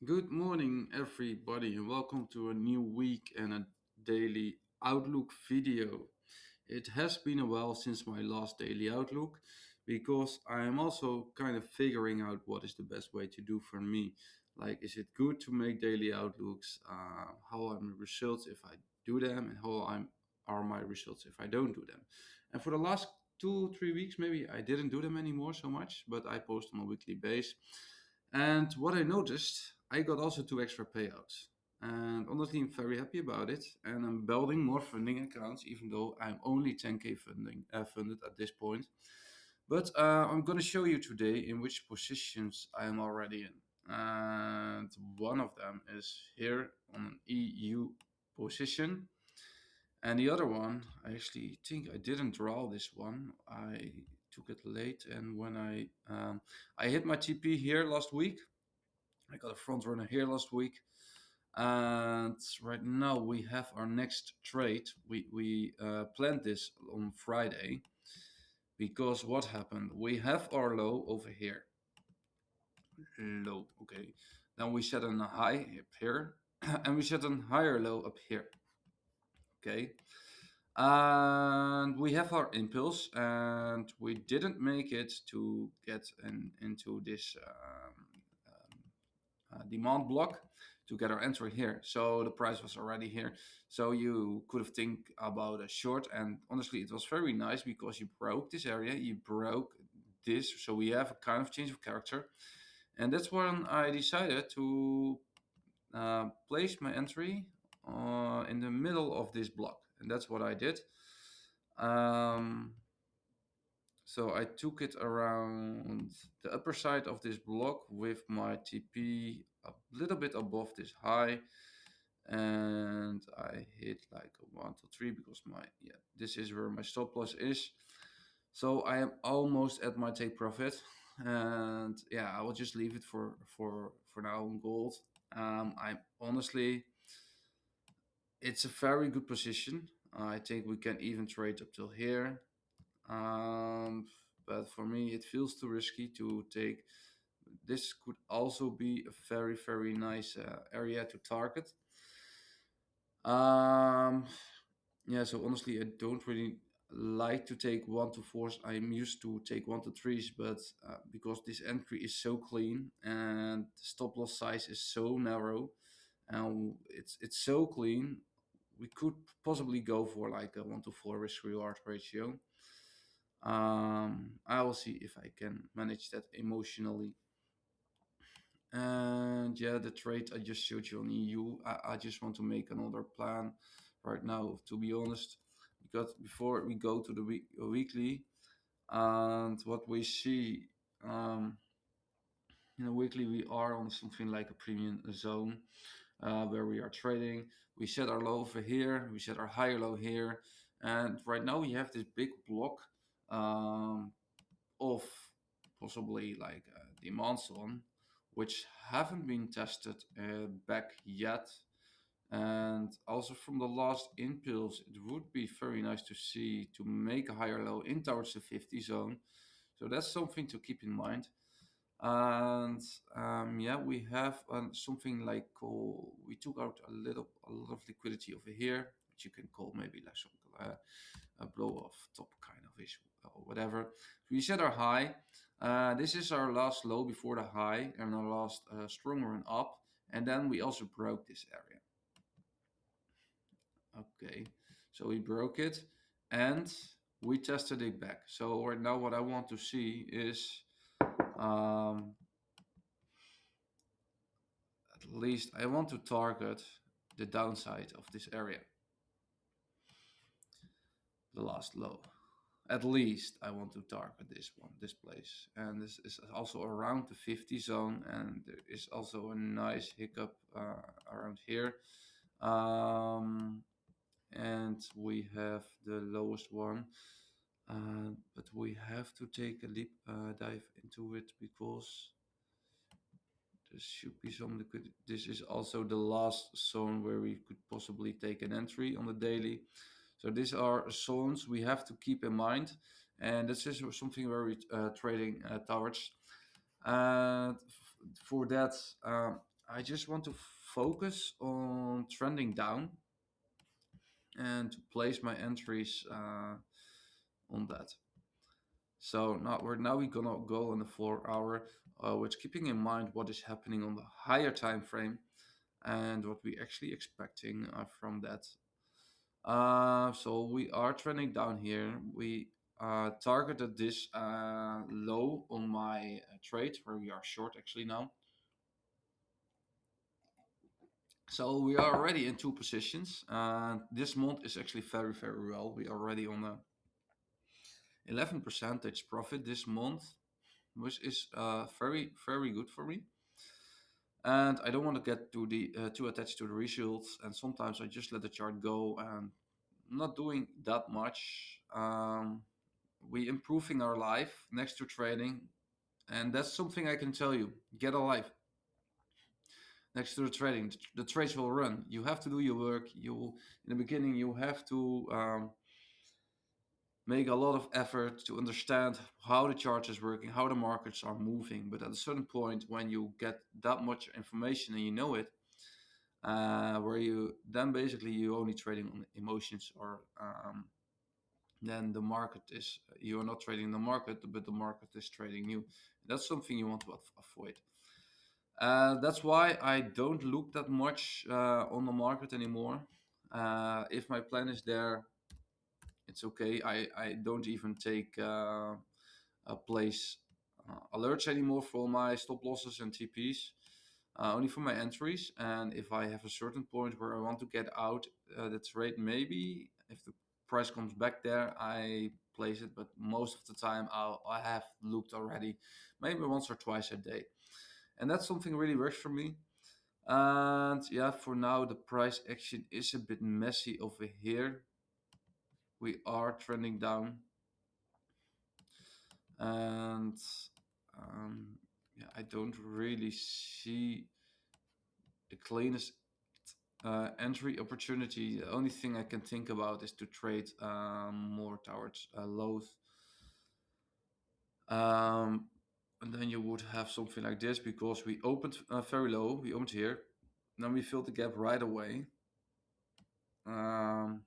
Good morning, everybody, and welcome to a new week and a daily Outlook video. It has been a while since my last daily Outlook because I am also kind of figuring out what is the best way to do for me. Like, is it good to make daily Outlooks? How are my results if I do them, and are my results if I don't do them? And for the last 2, 3 weeks, maybe I didn't do them anymore so much, but I post on a weekly basis. And what I noticed, I got also 2 extra payouts. And honestly, I'm very happy about it. And I'm building more funding accounts, even though I'm only 10k funded at this point. But I'm going to show you today in which positions I am already in. And one of them is here on an EU position. And the other one, I actually think I didn't draw this one. I took it late, and when I hit my TP here last week, I got a front runner here last week, and right now we have our next trade. We planned this on Friday because what happened? We have our low over here, low. Okay, then we set a high up here, and we set a higher low up here. Okay, and we have our impulse, and we didn't make it to get into this demand block to get our entry here. So the price was already here. So you could have think about a short, and honestly, it was very nice because you broke this area, you broke this, so we have a kind of change of character, and that's when I decided to place my entry in the middle of this block, and that's what I did. Um, so I took it around the upper side of this block with my TP a little bit above this high, and I hit like a 1 2 3 because my this is where my stop loss is. So I am almost at my take profit, and yeah, I will just leave it for now on gold. I'm honestly, it's a very good position. I think we can even trade up till here. Um, but for me, it feels too risky to take. This could also be a very nice area to target. Um, yeah, so honestly, I don't really like to take 1 to 4s. I'm used to take 1 to 3s, but because this entry is so clean and the stop loss size is so narrow and it's so clean, we could possibly go for like a 1 to 4 risk reward ratio. I will see if I can manage that emotionally. And yeah, the trade I just showed you on EU, I just want to make another plan right now, to be honest, because before we go to the weekly, and what we see in a weekly, we are on something like a premium zone where we are trading. We set our low over here, we set our higher low here, and right now we have this big block um, of possibly like demands on, which haven't been tested back yet. And also from the last impulse, it would be very nice to see to make a higher low in towards the 50 zone. So that's something to keep in mind. And yeah, we have something like call. We took out a lot of liquidity over here, which you can call maybe like some a blow off top kind of issue or whatever. We set our high. This is our last low before the high and our last strong run up. And then we also broke this area. Okay, so we broke it and we tested it back. So right now what I want to see is um, at least I want to target the downside of this area, the last low. At least I want to target this one, this place. And this is also around the 50 zone, and there is also a nice hiccup around here. Um, and we have the lowest one. But we have to take a deep dive into it because there should be some liquid. This is also the last zone where we could possibly take an entry on the daily. So these are zones we have to keep in mind, and this is something where we trading towards. And for that, I just want to focus on trending down and to place my entries on that. So now we're gonna go on the 4 hour, with keeping in mind what is happening on the higher time frame and what we actually expecting from that. So we are trending down here. We targeted this low on my trade where we are short actually now. So we are already in two positions. This month is actually very, very well. We are already on a 11 percentage profit this month, which is very, very good for me. And I don't want to get too attached to the results. And sometimes I just let the chart go and not doing that much. We improving our life next to trading, and that's something I can tell you. Get a life next to the trading. The trades will run. You have to do your work. You in the beginning you have to make a lot of effort to understand how the chart is working, how the markets are moving. But at a certain point, when you get that much information and you know it, where you then basically you only trading on emotions, or then the market is you are not trading the market, but the market is trading you. That's something you want to avoid. That's why I don't look that much on the market anymore. If my plan is there, it's okay. I don't even take place alerts anymore for my stop losses and TPs. Only for my entries. And if I have a certain point where I want to get out the trade, maybe if the price comes back there, I place it. But most of the time, I have looked already, maybe once or twice a day. And that's something really works for me. And yeah, for now, the price action is a bit messy over here. We are trending down. And yeah, I don't really see the cleanest entry opportunity. The only thing I can think about is to trade more towards lows. Um, and then you would have something like this because we opened very low. We opened here. Then we filled the gap right away. Um,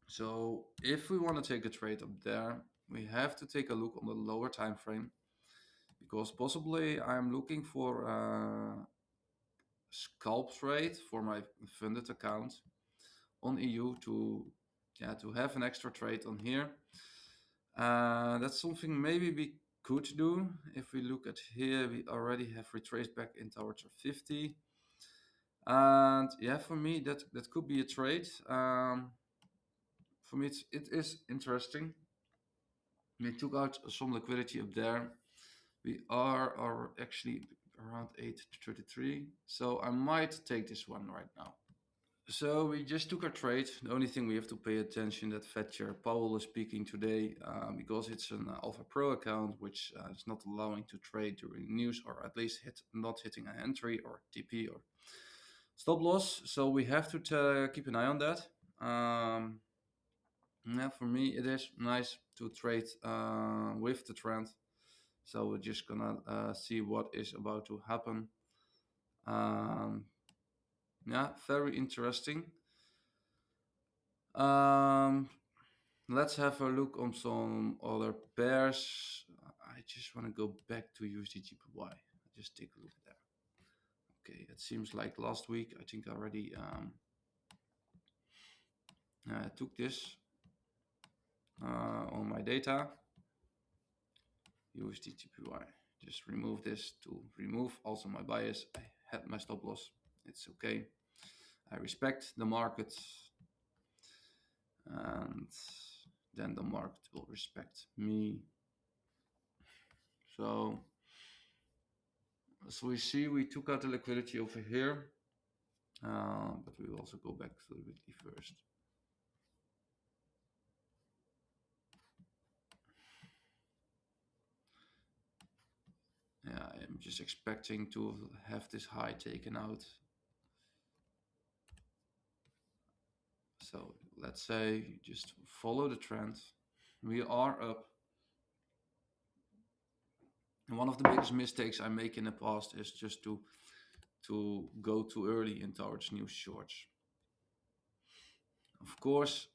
so if we want to take a trade up there, we have to take a look on the lower time frame because possibly I'm looking for a scalp trade for my funded account on EU to have an extra trade on here. That's something maybe we could do. If we look at here, we already have retraced back in towards our 50. And yeah, for me, that could be a trade. For me, it is interesting. We took out some liquidity up there. We are actually around 8.33. So I might take this one right now. So we just took our trade. The only thing we have to pay attention that Fed Chair Powell is speaking today because it's an Alpha Pro account, which is not allowing to trade during news, or at least not hitting an entry or TP or stop loss. So we have to keep an eye on that. Yeah, for me it is nice to trade with the trend. So we're just gonna see what is about to happen. Yeah, very interesting. Um, let's have a look on some other pairs. I just want to go back to USD Just take a look there. Okay, it seems like last week I think I already took this on my data. USD Just remove this to remove also my bias. I had my stop loss. It's okay. I respect the market, and then the market will respect me. So we see we took out the liquidity over here, but we will also go back to the weekly first. Yeah, I'm just expecting to have this high taken out. So let's say just follow the trend. We are up. And one of the biggest mistakes I make in the past is just to to go too early in towards new shorts. Of course,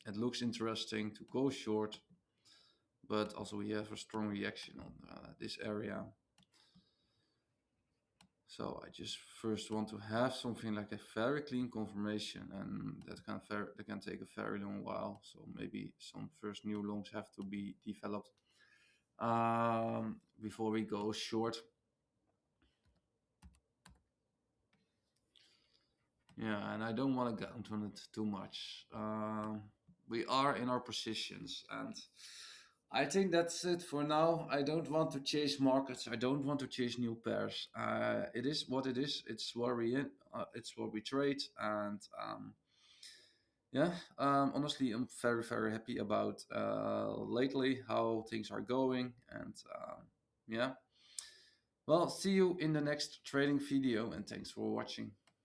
it looks interesting to go short, but also we have a strong reaction on this area. So I just first want to have something like a very clean confirmation, and that can take a very long while. So maybe some first new longs have to be developed before we go short. Yeah, and I don't want to count on it too much. We are in our positions, and I think that's it for now. I don't want to chase markets. I don't want to chase new pairs. It is what it is. It's what we in. It's what we trade, and yeah. Honestly, I'm very very happy about lately how things are going, and yeah. Well, see you in the next trading video, and thanks for watching.